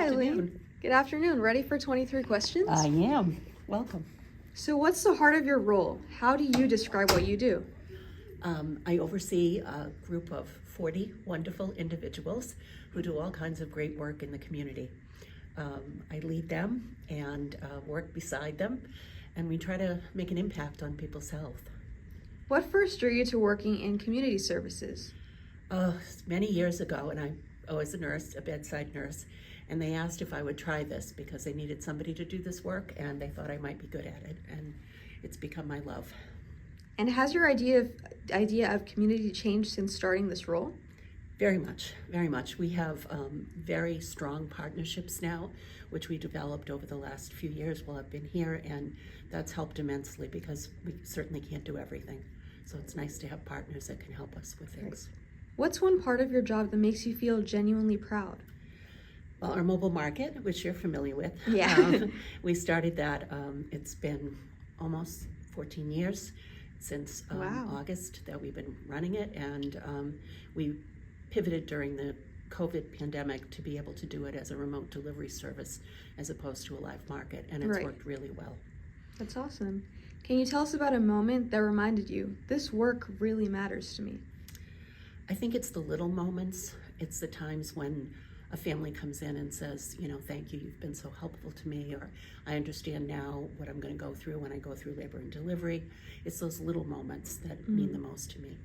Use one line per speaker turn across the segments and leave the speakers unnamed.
Eileen.
afternoon.
Good afternoon. Ready for 23 questions?
I am. Welcome.
So what's the heart of your role? How do you describe what you do?
I oversee a group of 40 wonderful individuals who do all kinds of great work in the community. I lead them and work beside them, and we try to make an impact on people's health.
What first drew you to working in community services?
Many years ago, and I was a nurse, a bedside nurse, and they asked if I would try this because they needed somebody to do this work, and they thought I might be good at it, and it's become my love.
And has your idea of community changed since starting this role?
Very much, very much. We have very strong partnerships now, which we developed over the last few years while I've been here, and that's helped immensely because we certainly can't do everything. So it's nice to have partners that can help us with things.
What's one part of your job that makes you feel genuinely proud?
Well, our mobile market, which you're familiar with.
Yeah.
We started that, it's been almost 14 years since
Wow.
August that we've been running it, and we pivoted during the COVID pandemic to be able to do it as a remote delivery service as opposed to a live market, and it's
Right.
worked really well.
That's awesome. Can you tell us about a moment that reminded you, this work really matters to me?
I think it's the little moments. It's the times when a family comes in and says, you know, thank you, you've been so helpful to me, or I understand now what I'm going to go through when I go through labor and delivery. It's those little moments that mean the most to me.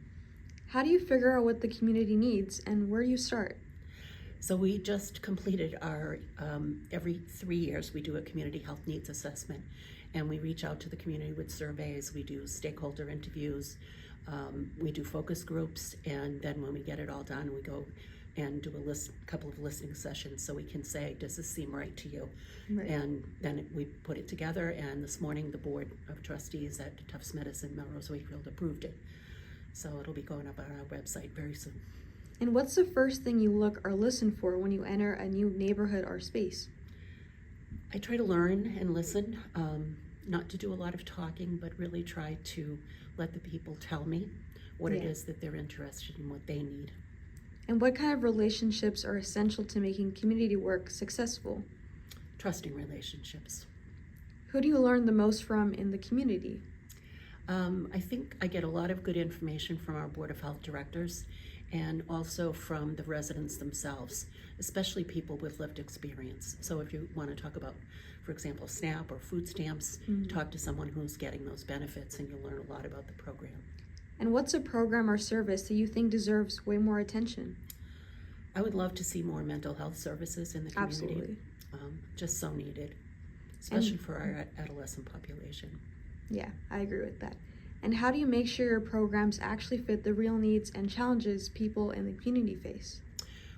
How do you figure out what the community needs and where do you start?
So we just completed our, every 3 years we do a community health needs assessment, and we reach out to the community with surveys, we do stakeholder interviews, we do focus groups, and then when we get it all done, we go and do a couple of listening sessions so we can say, does this seem right to you?
Right.
And then we put it together, and this morning the Board of Trustees at Tufts Medicine Melrose Wakefield approved it. So it'll be going up on our website very soon.
And what's the first thing you look or listen for when you enter a new neighborhood or space?
I try to learn and listen, not to do a lot of talking, but really try to let the people tell me what it is that they're interested in, what they need.
And what kind of relationships are essential to making community work successful?
Trusting relationships.
Who do you learn the most from in the community?
I think I get a lot of good information from our Board of Health directors and also from the residents themselves, especially people with lived experience. So if you want to talk about, for example, SNAP or food stamps, talk to someone who's getting those benefits and you'll learn a lot about the program.
And what's a program or service that you think deserves way more attention?
I would love to see more mental health services in the community.
Absolutely.
Just so needed, especially for our adolescent population.
Yeah, I agree with that. And how do you make sure your programs actually fit the real needs and challenges people in the community face?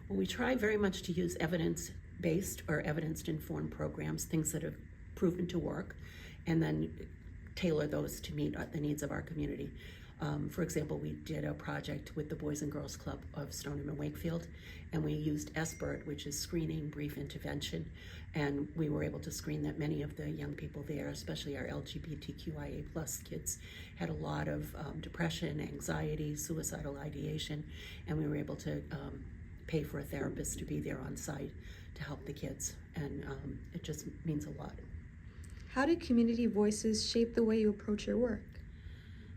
Well, we try very much to use evidence-based or evidence-informed programs, things that have proven to work, and then tailor those to meet the needs of our community. For example, we did a project with the Boys and Girls Club of Stoneham and Wakefield, and we used SBIRT, which is screening, brief intervention, and we were able to screen that many of the young people there, especially our LGBTQIA+ kids, had a lot of depression, anxiety, suicidal ideation, and we were able to pay for a therapist to be there on site to help the kids, and it just means a lot.
How do community voices shape the way you approach your work?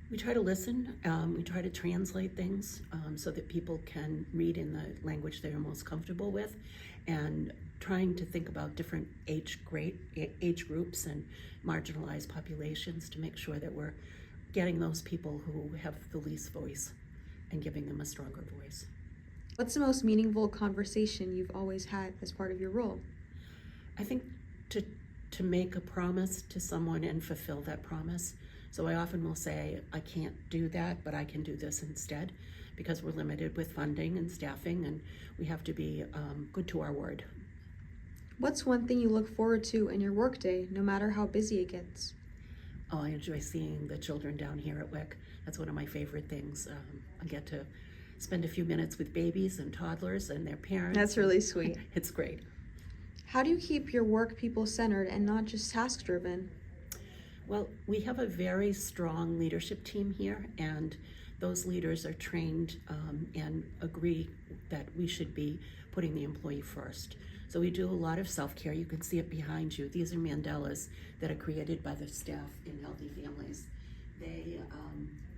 We try to listen, we try to translate things so that people can read in the language they're most comfortable with, and trying to think about different age groups and marginalized populations to make sure that we're getting those people who have the least voice and giving them a stronger voice.
What's the most meaningful conversation you've always had as part of your role?
I think to make a promise to someone and fulfill that promise. So I often will say, I can't do that, but I can do this instead, because we're limited with funding and staffing, and we have to be good to our word.
What's one thing you look forward to in your workday, no matter how busy it gets?
Oh, I enjoy seeing the children down here at WIC. That's one of my favorite things. I get to spend a few minutes with babies and toddlers and their parents.
That's really sweet.
It's great.
How do you keep your work people-centered and not just task-driven?
Well, we have a very strong leadership team here, and those leaders are trained and agree that we should be putting the employee first. So we do a lot of self-care. You can see it behind you. These are mandalas that are created by the staff in Healthy Families. They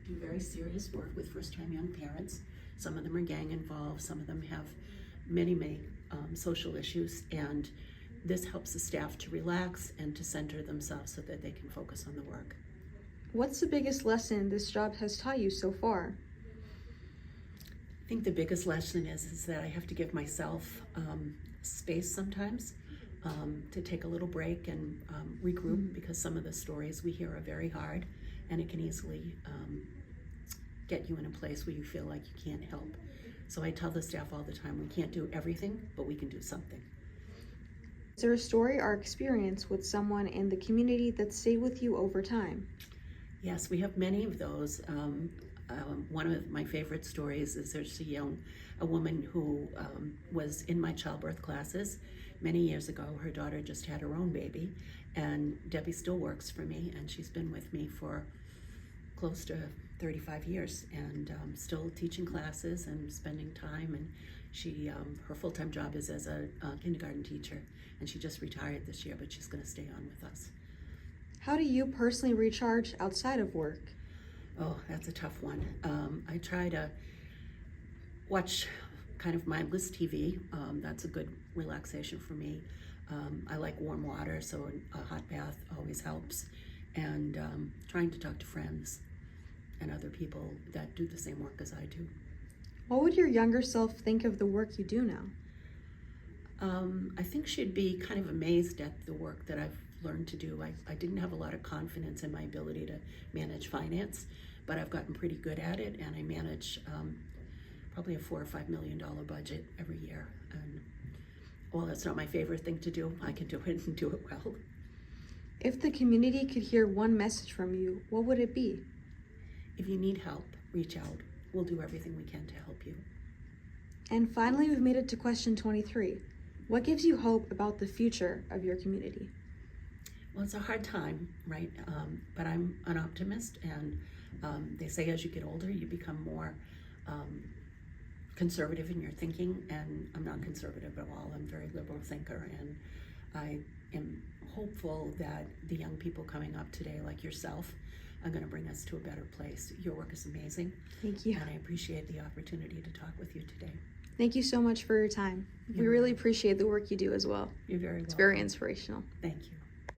do very serious work with first-time young parents. Some of them are gang involved. Some of them have many social issues, and this helps the staff to relax and to center themselves so that they can focus on the work.
What's the biggest lesson this job has taught you so far?
I think the biggest lesson is that I have to give myself space sometimes to take a little break and regroup, because some of the stories we hear are very hard, and it can easily get you in a place where you feel like you can't help. So I tell the staff all the time, we can't do everything, but we can do something.
Is there a story or experience with someone in the community that stayed with you over time?
Yes, we have many of those. One of my favorite stories is there's a woman who was in my childbirth classes many years ago. Her daughter just had her own baby, and Debbie still works for me, and she's been with me for close to 35 years, and still teaching classes and spending time. And she, her full-time job is as a kindergarten teacher, and she just retired this year, but she's going to stay on with us.
How do you personally recharge outside of work?
Oh, that's a tough one. I try to watch kind of mindless TV. That's a good relaxation for me. I like warm water, so a hot bath always helps. And trying to talk to friends and other people that do the same work as I do.
What would your younger self think of the work you do now?
I think she'd be kind of amazed at the work that I've learned to do. I didn't have a lot of confidence in my ability to manage finance, but I've gotten pretty good at it, and I manage probably a $4 or $5 million budget every year. And while that's not my favorite thing to do, I can do it and do it well.
If the community could hear one message from you, what would it be?
If you need help, reach out. We'll do everything we can to help you.
And finally, we've made it to question 23. What gives you hope about the future of your community?
Well, it's a hard time, right? But I'm an optimist, and they say as you get older, you become more conservative in your thinking, and I'm not conservative at all. I'm a very liberal thinker, and I am hopeful that the young people coming up today, like yourself, are going to bring us to a better place. Your work is amazing.
Thank you.
And I appreciate the opportunity to talk with you today.
Thank you so much for your time. We really appreciate the work you do as well.
You're very welcome.
It's very inspirational.
Thank you.